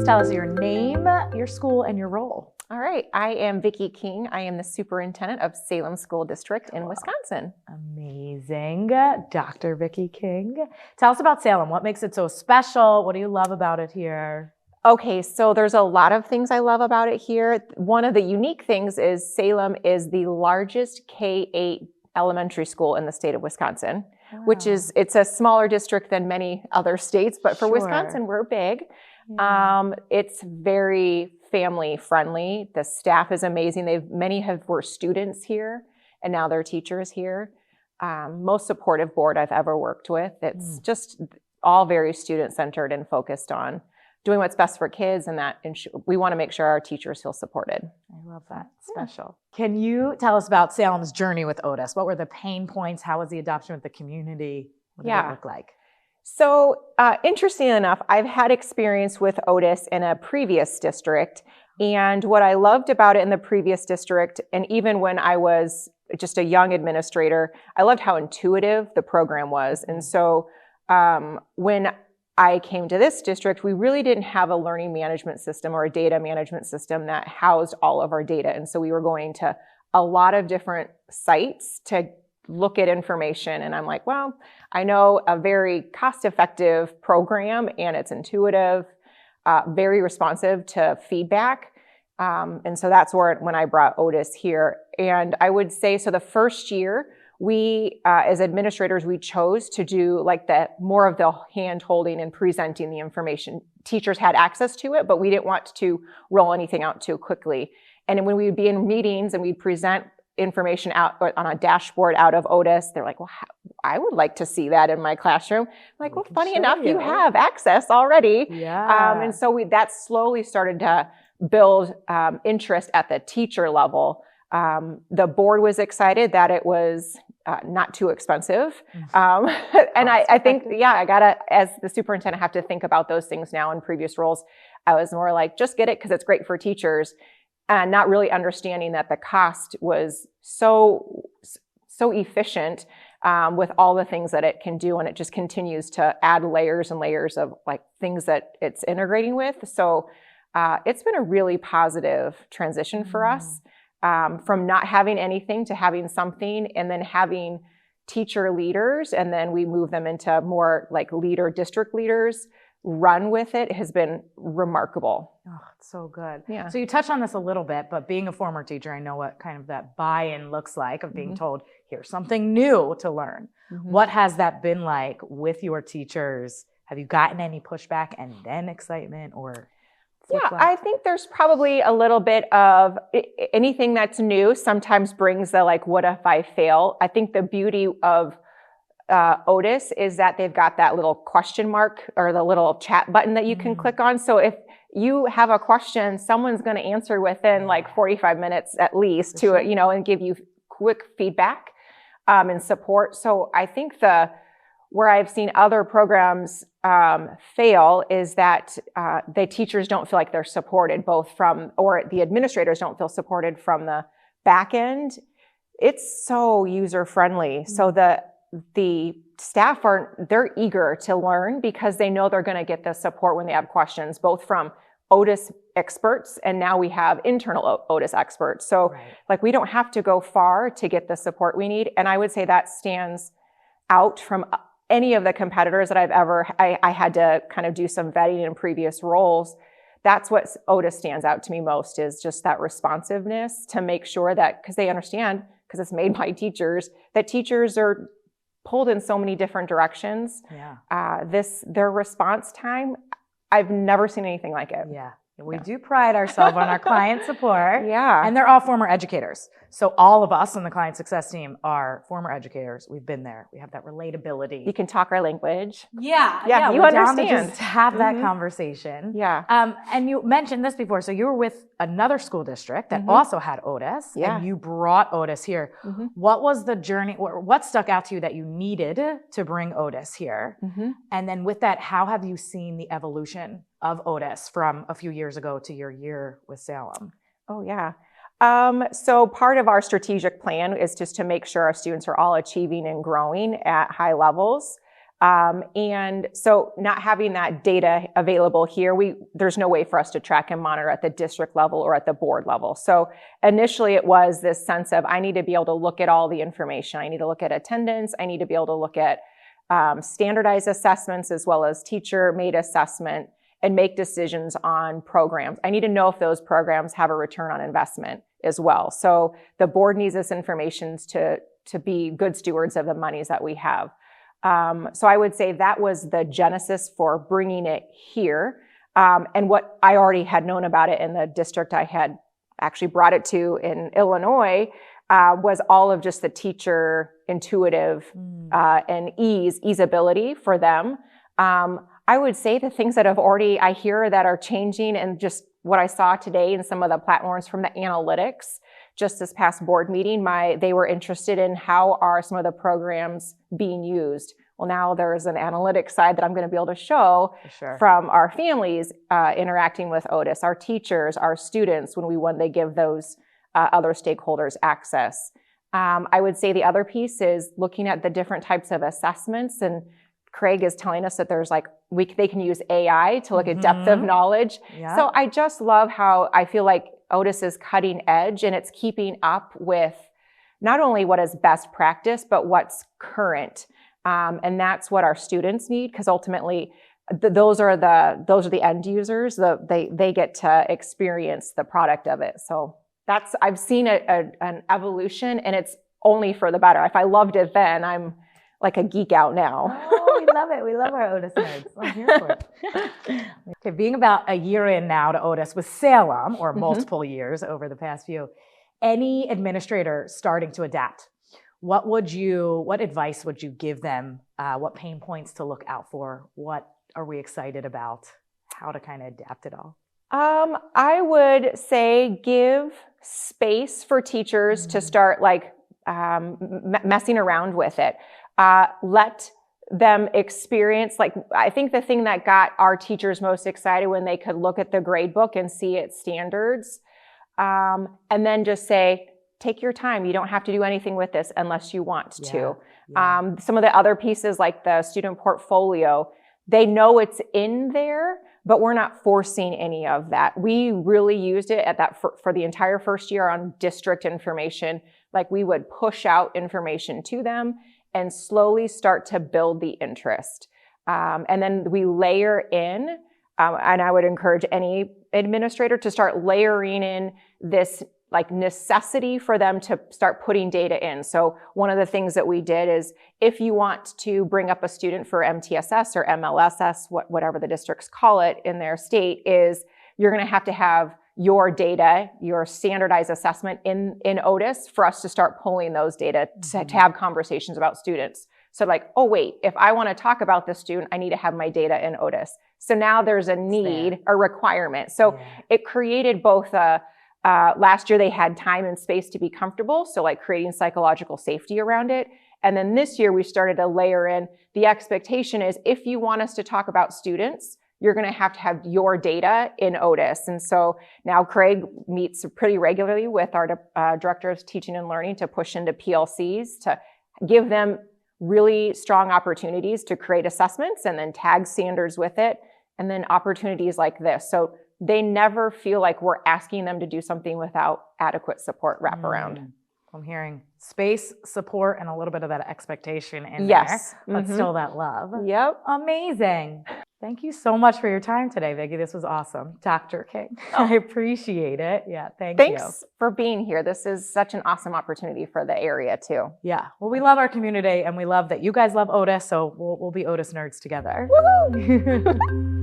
tell us your name, your school, and your role. All right, I am Vicki King. I am the superintendent of Salem School District in Wisconsin. Amazing. Dr. Vicki King. Tell us about Salem. What makes it so special? What do you love about it here? Okay, so there's a lot of things I love about it here. One of the unique things is Salem is the largest K-8 elementary school in the state of Wisconsin, which is, it's a smaller district than many other states, but for Wisconsin, we're big. It's very family friendly. The staff is amazing. Many were students here and now they're teachers here. Most supportive board I've ever worked with. It's just all very student centered and focused on doing what's best for kids, and that we want to make sure our teachers feel supported. I love that. Special. Can you tell us about Salem's journey with Otus? What were the pain points? How was the adoption with the community? What did it look like? So interesting enough, I've had experience with Otus in a previous district. And what I loved about it in the previous district, and even when I was just a young administrator, I loved how intuitive the program was. And so when I came to this district, we really didn't have a learning management system or a data management system that housed all of our data. And so we were going to a lot of different sites to look at information. And I'm like, well, I know a very cost-effective program and it's intuitive, very responsive to feedback. And so that's when I brought Otus here. And I would say, so the first year, we, as administrators, we chose to do like more of the hand-holding and presenting the information. Teachers had access to it, but we didn't want to roll anything out too quickly. And when we would be in meetings and we'd present information out on a dashboard out of Otus, they're like, well, I would like to see that in my classroom. I'm like, well, funny enough, you have access already. And so that slowly started to build interest at the teacher level. The board was excited that it was not too expensive. And I think, I gotta, as the superintendent, have to think about those things now. In previous roles, I was more like, just get it because it's great for teachers, and not really understanding that the cost was so efficient with all the things that it can do. And it just continues to add layers and layers of like things that it's integrating with. So it's been a really positive transition for us. From not having anything to having something, and then having teacher leaders, and then we move them into more like district leaders run with it, has been remarkable. Oh, it's so good. Yeah. So you touched on this a little bit, but being a former teacher, I know what kind of that buy-in looks like of being told, here's something new to learn. What has that been like with your teachers? Have you gotten any pushback and then excitement, or? Yeah, I think there's probably a little bit of anything that's new sometimes brings the like, what if I fail? I think the beauty of Otus is that they've got that little question mark or the little chat button that you can click on. So if you have a question, someone's going to answer within like 45 minutes at least and give you quick feedback and support. So I think where I've seen other programs fail is that the teachers don't feel like they're supported or the administrators don't feel supported from the back end. It's so user-friendly. So the staff they're eager to learn because they know they're going to get the support when they have questions, both from Otus experts, and now we have internal Otus experts. So like we don't have to go far to get the support we need. And I would say that stands out from any of the competitors that I had to kind of do some vetting in previous roles. That's what Otus stands out to me most, is just that responsiveness to make sure that, because they understand, because it's made by teachers, that teachers are pulled in so many different directions. Their response time, I've never seen anything like it. We do pride ourselves on our client support. And they're all former educators. So all of us on the client success team are former educators. We've been there. We have that relatability. You can talk our language. You understand. Down to just have that conversation. And you mentioned this before. So you were with another school district that also had Otus, and you brought Otus here. What was the journey? What stuck out to you that you needed to bring Otus here? And then with that, how have you seen the evolution of Otus from a few years ago to your year with Salem? So part of our strategic plan is just to make sure our students are all achieving and growing at high levels. And so not having that data available here, there's no way for us to track and monitor at the district level or at the board level. So initially it was this sense of, I need to be able to look at all the information. I need to look at attendance. I need to be able to look at standardized assessments as well as teacher-made assessment and make decisions on programs. I need to know if those programs have a return on investment as well. So the board needs this information to be good stewards of the monies that we have. So I would say that was the genesis for bringing it here. And what I already had known about it in the district I had actually brought it to in Illinois was all of just the teacher intuitive and easeability for them. I would say the things that I hear that are changing, and just what I saw today in some of the platforms from the analytics, just this past board meeting, they were interested in how are some of the programs being used. Well, now there's an analytics side that I'm going to be able to show from our families interacting with Otus, our teachers, our students, when they give those other stakeholders access. I would say the other piece is looking at the different types of assessments, and Craig is telling us that there's they can use AI to look at depth of knowledge. Yeah. So I just love how I feel like Otus is cutting edge, and it's keeping up with not only what is best practice, but what's current. And that's what our students need, because ultimately those are the end users. They get to experience the product of it. So I've seen an evolution, and it's only for the better. If I loved it then, I'm like a geek out now. Oh, we love it. We love our Otus nerds. I'm here for it. Okay, being about a year in now to Otus with Salem, or multiple years over the past few, any administrator starting to adapt, what advice would you give them? What pain points to look out for? What are we excited about? How to kind of adapt it all? I would say give space for teachers to start messing around with it. Let them experience, I think the thing that got our teachers most excited when they could look at the grade book and see its standards, and then just say, take your time. You don't have to do anything with this unless you want to. Yeah. Some of the other pieces, like the student portfolio, they know it's in there, but we're not forcing any of that. We really used it for the entire first year on district information. We would push out information to them and slowly start to build the interest. And then we layer in, and I would encourage any administrator to start layering in this necessity for them to start putting data in. So one of the things that we did is, if you want to bring up a student for MTSS or MLSS, whatever the districts call it in their state, is you're going to have your data, your standardized assessment in Otus for us to start pulling those data to have conversations about students. So oh wait, if I want to talk about this student, I need to have my data in Otus. So now there's a need, a requirement. So it created both last year they had time and space to be comfortable, so creating psychological safety around it. And then this year we started to layer in, the expectation is, if you want us to talk about students, you're going to have your data in Otus. And so now Craig meets pretty regularly with our Director of Teaching and Learning to push into PLCs to give them really strong opportunities to create assessments and then tag standards with it, and then opportunities like this. So they never feel like we're asking them to do something without adequate support wraparound. I'm hearing space, support, and a little bit of that expectation in there, but still that love. Yep. Amazing. Thank you so much for your time today, Vicki. This was awesome. Dr. King, I appreciate it. Yeah, thanks you. Thanks for being here. This is such an awesome opportunity for the area too. Yeah, well, we love our community, and we love that you guys love Otus, so we'll be Otus nerds together. Woo-hoo!